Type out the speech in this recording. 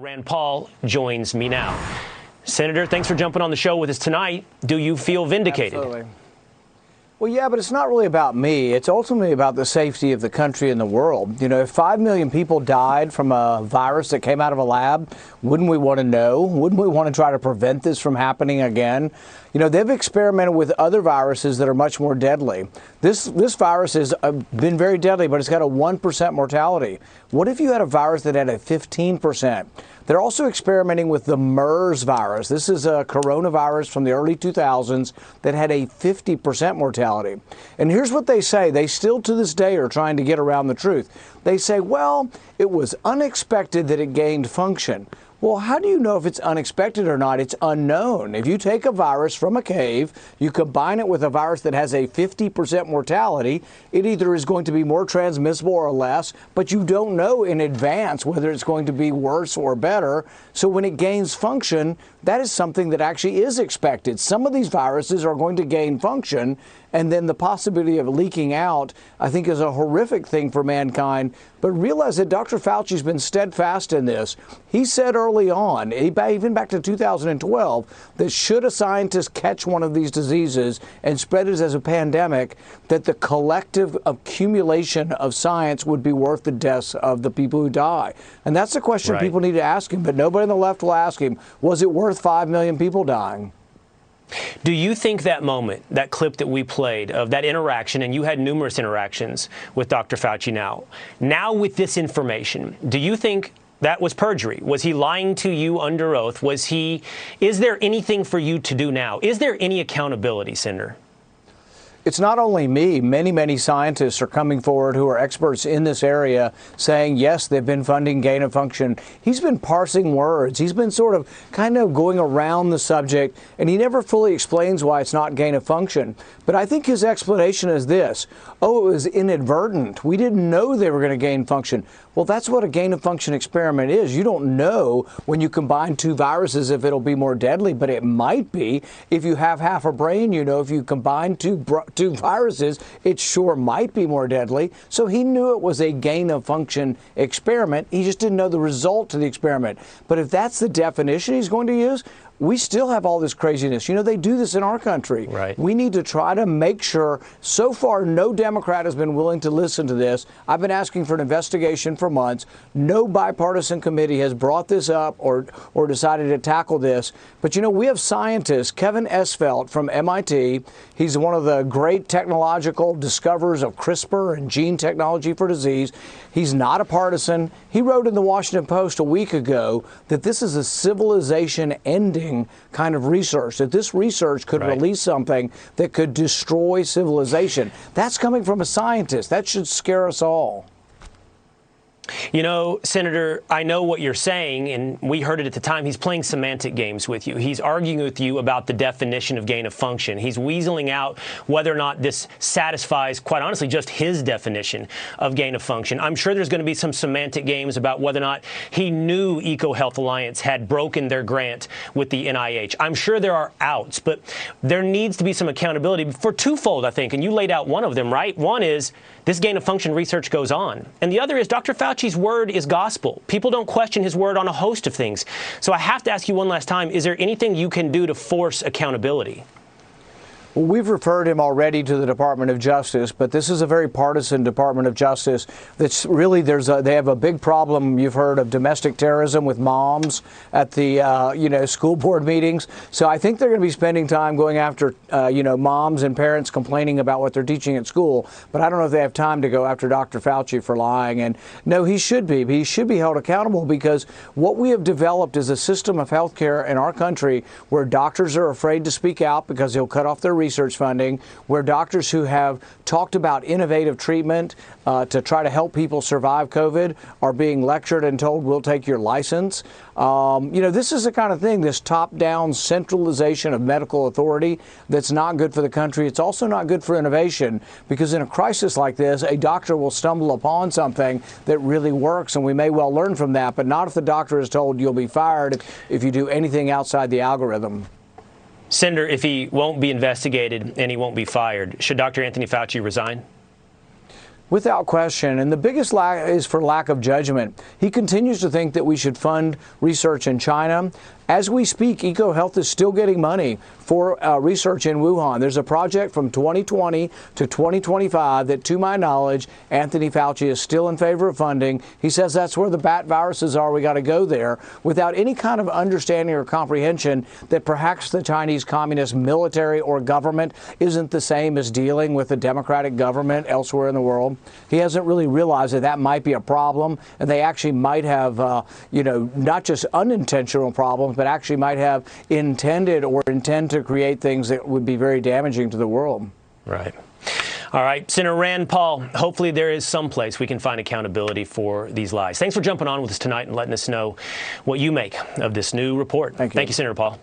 Rand Paul joins me now. Senator, thanks for jumping on the show with us tonight. Do you feel vindicated? Absolutely. Well, yeah, but it's not really about me. It's ultimately about the safety of the country and the world. You know, if 5 million people died from a virus that came out of a lab, wouldn't we want to know? Wouldn't we want to try to prevent this from happening again? You know, they've experimented with other viruses that are much more deadly. This virus has been very deadly, but it's got a 1% mortality. What if you had a virus that had a 15%? They're also experimenting with the MERS virus. This is a coronavirus from the early 2000s that had a 50% mortality. And here's what they say. They still to this day are trying to get around the truth. They say, well, it was unexpected that it gained function. Well, how do you know if it's unexpected or not? It's unknown. If you take a virus from a cave, you combine it with a virus that has a 50% mortality, it either is going to be more transmissible or less, but you don't know in advance whether it's going to be worse or better. So when it gains function, that is something that actually is expected. Some of these viruses are going to gain function, and then the possibility of leaking out, I think, is a horrific thing for mankind. But realize that Dr. Fauci's been steadfast in this. He said early on, even back to 2012, that should a scientist catch one of these diseases and spread it as a pandemic, that the collective accumulation of science would be worth the deaths of the people who die. And that's the question people need to ask him, but nobody on the left will ask him, was it worth 5 million people dying? Do you think that moment, that clip that we played of that interaction, and you had numerous interactions with Dr. Fauci now with this information, do you think that was perjury? Was he lying to you under oath? Is there anything for you to do now? Is there any accountability, Senator? It's not only me. Many, many scientists are coming forward who are experts in this area saying, yes, they've been funding gain of function. He's been parsing words. He's been sort of kind of going around the subject, and he never fully explains why it's not gain of function. But I think his explanation is this. Oh, it was inadvertent. We didn't know they were going to gain function. Well, that's what a gain of function experiment is. You don't know when you combine two viruses if it'll be more deadly, but it might be. If you have half a brain, you know, if you combine two viruses, it sure might be more deadly. So he knew it was a gain of function experiment. He just didn't know the result to the experiment. But if that's the definition he's going to use, we still have all this craziness. You know, they do this in our country. Right. We need to try to make sure. So far, no Democrat has been willing to listen to this. I've been asking for an investigation for months. No bipartisan committee has brought this up or decided to tackle this. But, you know, we have scientists, Kevin Esvelt from MIT. He's one of the great technological discoverers of CRISPR and gene technology for disease. He's not a partisan. He wrote in the Washington Post a week ago that this is a civilization-ending kind of research, that this research could release something that could destroy civilization. That's coming from a scientist. That should scare us all. You know, Senator, I know what you're saying, and we heard it at the time. He's playing semantic games with you. He's arguing with you about the definition of gain of function. He's weaseling out whether or not this satisfies, quite honestly, just his definition of gain of function. I'm sure there's going to be some semantic games about whether or not he knew EcoHealth Alliance had broken their grant with the NIH. I'm sure there are outs, but there needs to be some accountability for twofold, I think, and you laid out one of them, right? One is this gain of function research goes on, and the other is Dr. Fauci's word is gospel. People don't question his word on a host of things. So I have to ask you one last time, is there anything you can do to force accountability? Well, we've referred him already to the Department of Justice, but this is a very partisan Department of Justice. That's really they have a big problem. You've heard of domestic terrorism with moms at the school board meetings. So I think they're going to be spending time going after moms and parents complaining about what they're teaching at school. But I don't know if they have time to go after Dr. Fauci for lying. And no, he should be. He should be held accountable because what we have developed is a system of health care in our country where doctors are afraid to speak out because they'll cut off their research funding, where doctors who have talked about innovative treatment to try to help people survive COVID are being lectured and told, we'll take your license. This is the kind of thing, this top-down centralization of medical authority that's not good for the country. It's also not good for innovation because in a crisis like this, a doctor will stumble upon something that really works, and we may well learn from that, but not if the doctor is told you'll be fired if you do anything outside the algorithm. Senator, if he won't be investigated and he won't be fired, should Dr. Anthony Fauci resign? Without question. And the biggest lack is for lack of judgment. He continues to think that we should fund research in China. As we speak, EcoHealth is still getting money for research in Wuhan. There's a project from 2020 to 2025 that, to my knowledge, Anthony Fauci is still in favor of funding. He says that's where the bat viruses are. We got to go there, without any kind of understanding or comprehension that perhaps the Chinese Communist military or government isn't the same as dealing with a democratic government elsewhere in the world. He hasn't really realized that that might be a problem, and they actually might have, not just unintentional problems, but actually might have intended or intend to create things that would be very damaging to the world. Right. All right, Senator Rand Paul, hopefully there is some place we can find accountability for these lies. Thanks for jumping on with us tonight and letting us know what you make of this new report. Thank you. Thank you, Senator Paul.